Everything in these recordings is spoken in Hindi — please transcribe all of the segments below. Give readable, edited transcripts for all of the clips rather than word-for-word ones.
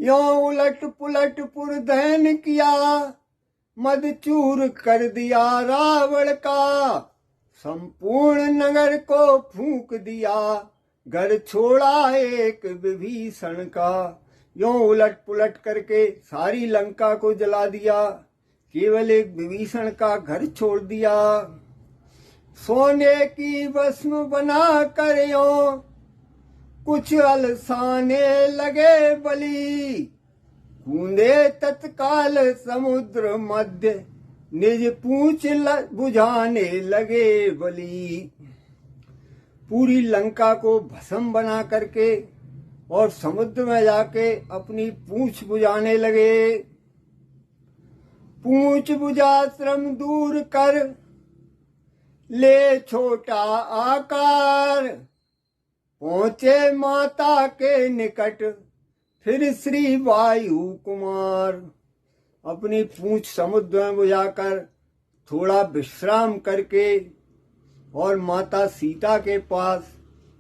यो उलट पुलट पुरदहन किया, मदचूर कर दिया रावण का। संपूर्ण नगर को फूंक दिया, घर छोड़ा एक विभीषण का। यो उलट पुलट करके सारी लंका को जला दिया, केवल एक विभीषण का घर छोड़ दिया। सोने की भस्म बना कर यो कुछ अलसाने लगे बलि। कूदे तत्काल समुद्र मध्य, निज पूंछ बुझाने लगे बलि। पूरी लंका को भस्म बना करके और समुद्र में जाके अपनी पूंछ बुझाने लगे। पूंछ बुझा श्रम दूर कर ले छोटा आकार। पहुंचे माता के निकट फिर श्री वायु कुमार। अपनी पूंछ समुद्र में बुझाकर थोड़ा विश्राम करके और माता सीता के पास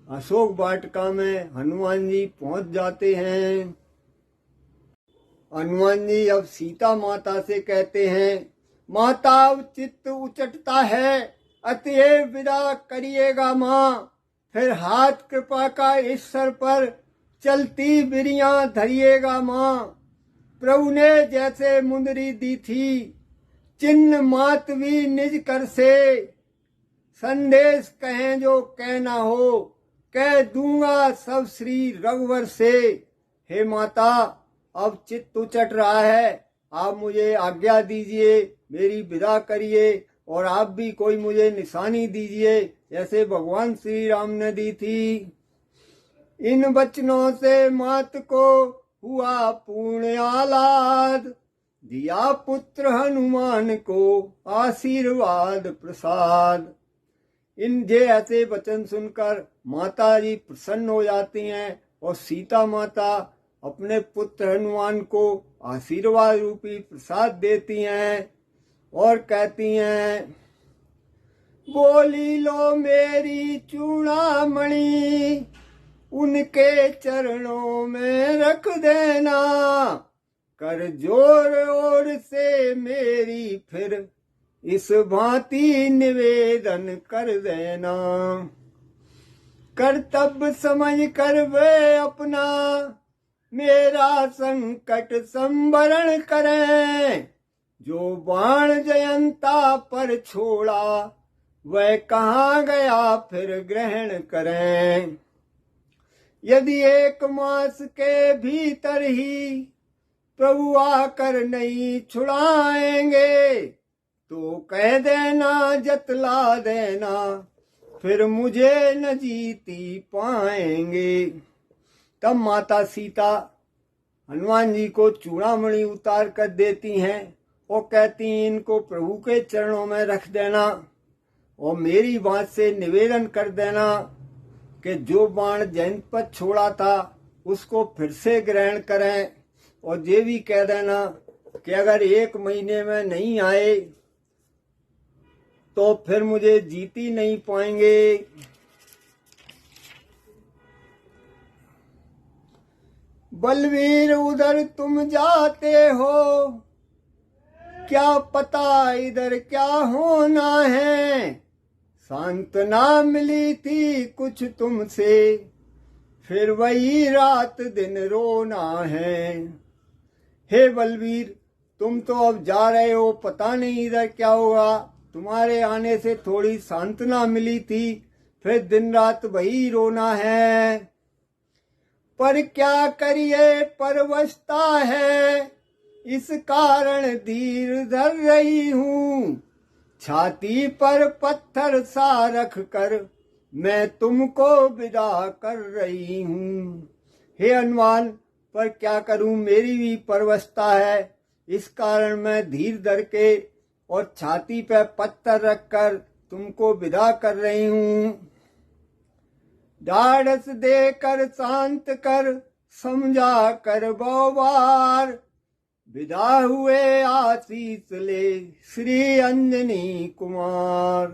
अशोक वाटिका में हनुमान जी पहुंच जाते हैं। हनुमान जी अब सीता माता से कहते हैं, माता चित्त उचटता है, अतएव विदा करिएगा माँ। फिर हाथ कृपा का इस सर पर चलती बिरियां धरिएगा माँ। प्रभु ने जैसे मुंदरी दी थी, चिन्ह मातवी निज कर से। संदेश कहें जो कहना हो, कह दूंगा सब श्री रघुवर से। हे माता, अब चित्त उचट रहा है, आप मुझे आज्ञा दीजिए, मेरी विदा करिए और आप भी कोई मुझे निशानी दीजिए जैसे भगवान श्री राम ने दी थी। इन वचनों से मात को हुआ पूर्ण आह्लाद, दिया पुत्र हनुमान को आशीर्वाद प्रसाद। इन जे ऐसे वचन सुनकर माता जी प्रसन्न हो जाती हैं और सीता माता अपने पुत्र हनुमान को आशीर्वाद रूपी प्रसाद देती हैं और कहती हैं, बोली लो मेरी चूड़ामणि, उनके चरणों में रख देना। कर जोर ओर से मेरी फिर इस भांति निवेदन कर देना। कर्तव्य समझ कर वे अपना मेरा संकट संवरण करें। जो बाण जयंता पर छोड़ा, वह कहाँ गया फिर ग्रहण करें। यदि 1 मास के भीतर ही प्रभु आकर नहीं छुड़ाएंगे, तो कह देना जतला देना, फिर मुझे न जीती पाएंगे। तब माता सीता हनुमान जी को चूड़ामणि उतार कर देती हैं और कहती हैं, इनको प्रभु के चरणों में रख देना और मेरी बात से निवेदन कर देना कि जो बाण जयंत पर छोड़ा था उसको फिर से ग्रहण करें। और ये भी कह देना कि अगर 1 महीने में नहीं आए तो फिर मुझे जीत ही नहीं पाएंगे। बलवीर उधर तुम जाते हो, क्या पता इधर क्या होना है। सांत्वना मिली थी कुछ तुमसे, फिर वही रात दिन रोना है। हे बलवीर, तुम तो अब जा रहे हो, पता नहीं इधर क्या होगा। तुम्हारे आने से थोड़ी सांत्वना मिली थी, फिर दिन रात वही रोना है। पर क्या करिए परवशता है, इस कारण धीर धर रही हूँ। छाती पर पत्थर सा रख कर मैं तुमको विदा कर रही हूँ। हे हनुमान, पर क्या करूँ, मेरी भी परवशता है, इस कारण मैं धीर धर के और छाती पर पत्थर रखकर तुमको विदा कर रही हूँ। ढाढ़स देकर शांत कर समझा कर बहुबार, विदा हुए आशीष ले श्री अंजनी कुमार।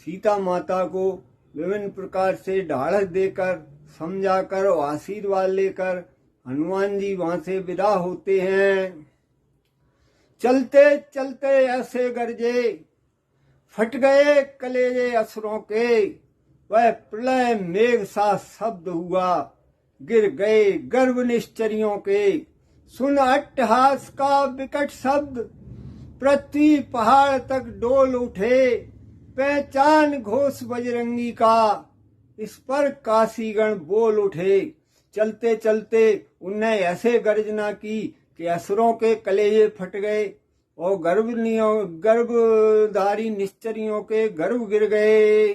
सीता माता को विभिन्न प्रकार से ढाढ़स देकर समझाकर और आशीर्वाद लेकर हनुमान जी वहां से विदा होते हैं। चलते चलते ऐसे गरजे, फट गए कलेजे असुरों के, वह प्रलय मेघ सा शब्द हुआ, गिर गए गर्भ निश्चरियों के। सुन अट्टहास का विकट शब्द, पृथ्वी पहाड़ तक डोल उठे, पहचान घोष बजरंगी का, इस पर काशीगण बोल उठे। चलते चलते उनने ऐसे गर्जना की कि असुरों के कलेजे फट गए और गर्भधारी निश्चरियों के गर्भ गिर गए।